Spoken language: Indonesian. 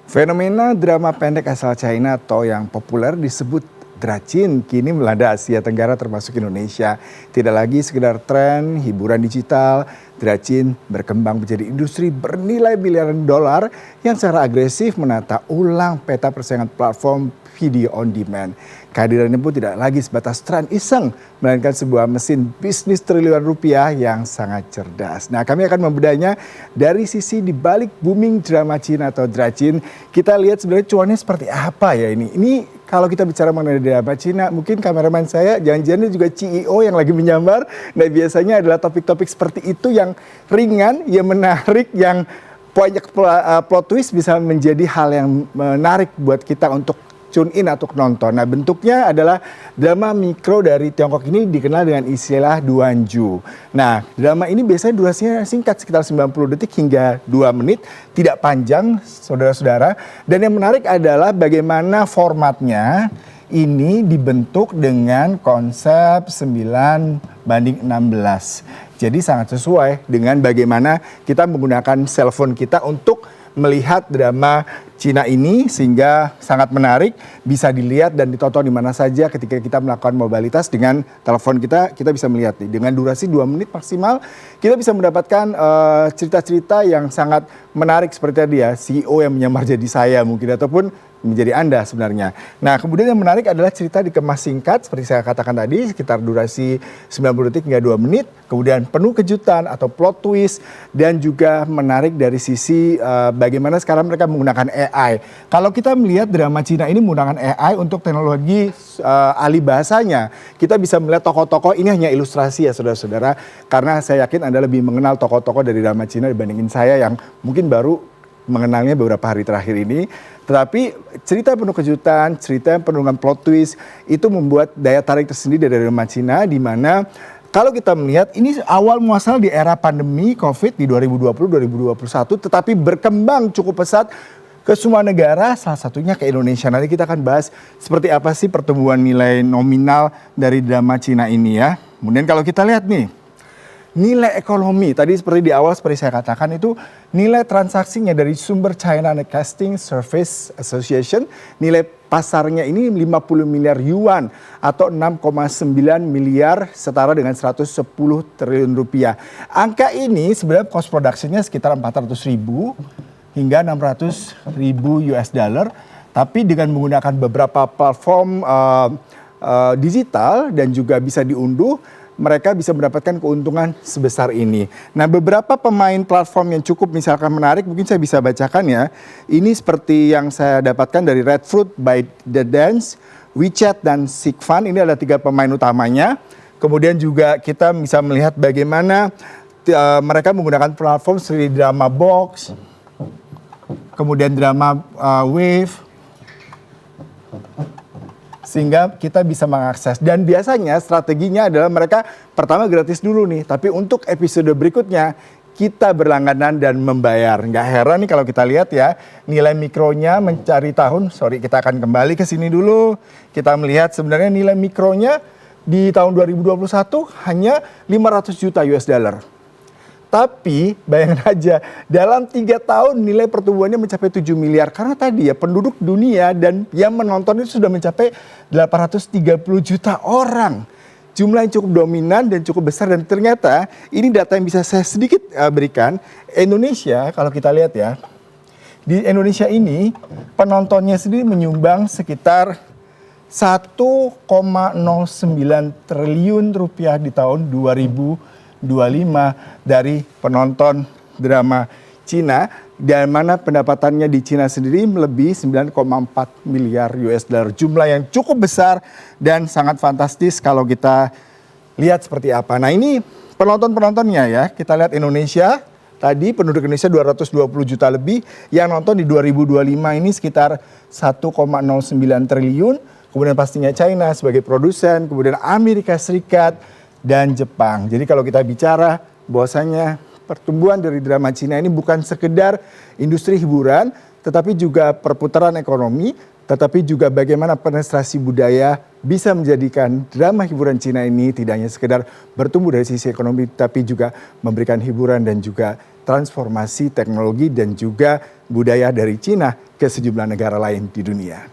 Fenomena drama pendek asal China atau yang populer disebut Dracin kini melanda Asia Tenggara termasuk Indonesia. Tidak lagi sekedar tren hiburan digital, Dracin berkembang menjadi industri bernilai miliaran dolar yang secara agresif menata ulang peta persaingan platform video on demand. Kehadirannya pun tidak lagi sebatas tren iseng, melainkan sebuah mesin bisnis triliunan rupiah yang sangat cerdas. Nah, kami akan membedanya dari sisi di balik booming drama Cina atau Dracin. Kita lihat sebenarnya cuannya seperti apa ya ini. Ini kalau kita bicara mengenai drama Cina, mungkin kameramen saya jangan-jangan juga CEO yang lagi menyamar. Nah, biasanya adalah topik-topik seperti itu yang ringan, yang menarik, yang banyak plot twist bisa menjadi hal yang menarik buat kita untuk tune in atau nonton. Nah, bentuknya adalah drama mikro dari Tiongkok ini dikenal dengan istilah Duanju. Nah, drama ini biasanya durasinya singkat sekitar 90 detik hingga 2 menit, tidak panjang saudara-saudara. Dan yang menarik adalah bagaimana formatnya ini dibentuk dengan konsep 9:16. Jadi sangat sesuai dengan bagaimana kita menggunakan cellphone kita untuk melihat drama Cina ini sehingga sangat menarik, bisa dilihat dan ditonton di mana saja ketika kita melakukan mobilitas dengan telepon kita bisa melihat nih. Dengan durasi 2 menit maksimal, kita bisa mendapatkan cerita-cerita yang sangat menarik seperti tadi ya, CEO yang menyamar jadi saya mungkin ataupun menjadi Anda sebenarnya. Nah, kemudian yang menarik adalah cerita dikemas singkat seperti saya katakan tadi, sekitar durasi 90 detik hingga 2 menit, kemudian penuh kejutan atau plot twist dan juga menarik dari sisi bagaimana sekarang mereka menggunakan AI. Kalau kita melihat drama Cina ini menggunakan AI untuk teknologi ahli bahasanya, kita bisa melihat tokoh-tokoh ini hanya ilustrasi ya saudara-saudara, karena saya yakin Anda lebih mengenal tokoh-tokoh dari drama Cina dibandingin saya yang mungkin baru mengenalnya beberapa hari terakhir ini. Tetapi cerita penuh kejutan, cerita yang penuh dengan plot twist itu membuat daya tarik tersendiri dari drama Cina, di mana kalau kita melihat ini awal muasal di era pandemi COVID di 2020-2021, tetapi berkembang cukup pesat ke semua negara, salah satunya ke Indonesia. Nanti kita akan bahas seperti apa sih pertumbuhan nilai nominal dari drama Cina ini ya. Kemudian kalau kita lihat nih, nilai ekonomi, tadi seperti di awal seperti saya katakan itu nilai transaksinya dari sumber China Casting Service Association, nilai pasarnya ini 50 miliar yuan atau 6,9 miliar setara dengan 110 triliun rupiah. Angka ini sebenarnya cost productionnya sekitar 400 ribu hingga 600 ribu US dollar, tapi dengan menggunakan beberapa platform digital dan juga bisa diunduh, mereka bisa mendapatkan keuntungan sebesar ini. Nah, beberapa pemain platform yang cukup misalkan menarik, mungkin saya bisa bacakan ya. Ini seperti yang saya dapatkan dari Redfruit, ByteDance, WeChat, dan Sikfan. Ini adalah 3 pemain utamanya. Kemudian juga kita bisa melihat bagaimana mereka menggunakan platform seperti Drama Box, kemudian Drama Wave, sehingga kita bisa mengakses. Dan biasanya strateginya adalah mereka pertama gratis dulu nih, tapi untuk episode berikutnya kita berlangganan dan membayar. Nggak heran nih kalau kita lihat ya, nilai mikronya mencari tahun, kita akan kembali ke sini dulu. Kita melihat sebenarnya nilai mikronya di tahun 2021 hanya 500 juta US dollar. Tapi bayangkan aja, dalam 3 tahun nilai pertumbuhannya mencapai 7 miliar. Karena tadi ya penduduk dunia dan yang menonton itu sudah mencapai 830 juta orang. Jumlah yang cukup dominan dan cukup besar, dan ternyata ini data yang bisa saya sedikit berikan. Indonesia kalau kita lihat ya, di Indonesia ini penontonnya sendiri menyumbang sekitar 1,09 triliun rupiah di tahun 2025 dari penonton drama Cina, dan mana pendapatannya di Cina sendiri melebihi 9,4 miliar US dollar. Jumlah yang cukup besar dan sangat fantastis kalau kita lihat seperti apa. Nah, ini penonton-penontonnya ya. Kita lihat Indonesia, tadi penduduk Indonesia 220 juta lebih, yang nonton di 2025 ini sekitar 1,09 triliun. Kemudian pastinya China sebagai produsen, kemudian Amerika Serikat, dan Jepang. Jadi kalau kita bicara bahwasanya pertumbuhan dari drama Cina ini bukan sekedar industri hiburan, tetapi juga perputaran ekonomi, tetapi juga bagaimana penetrasi budaya bisa menjadikan drama hiburan Cina ini tidak hanya sekedar bertumbuh dari sisi ekonomi, tapi juga memberikan hiburan dan juga transformasi teknologi dan juga budaya dari Cina ke sejumlah negara lain di dunia.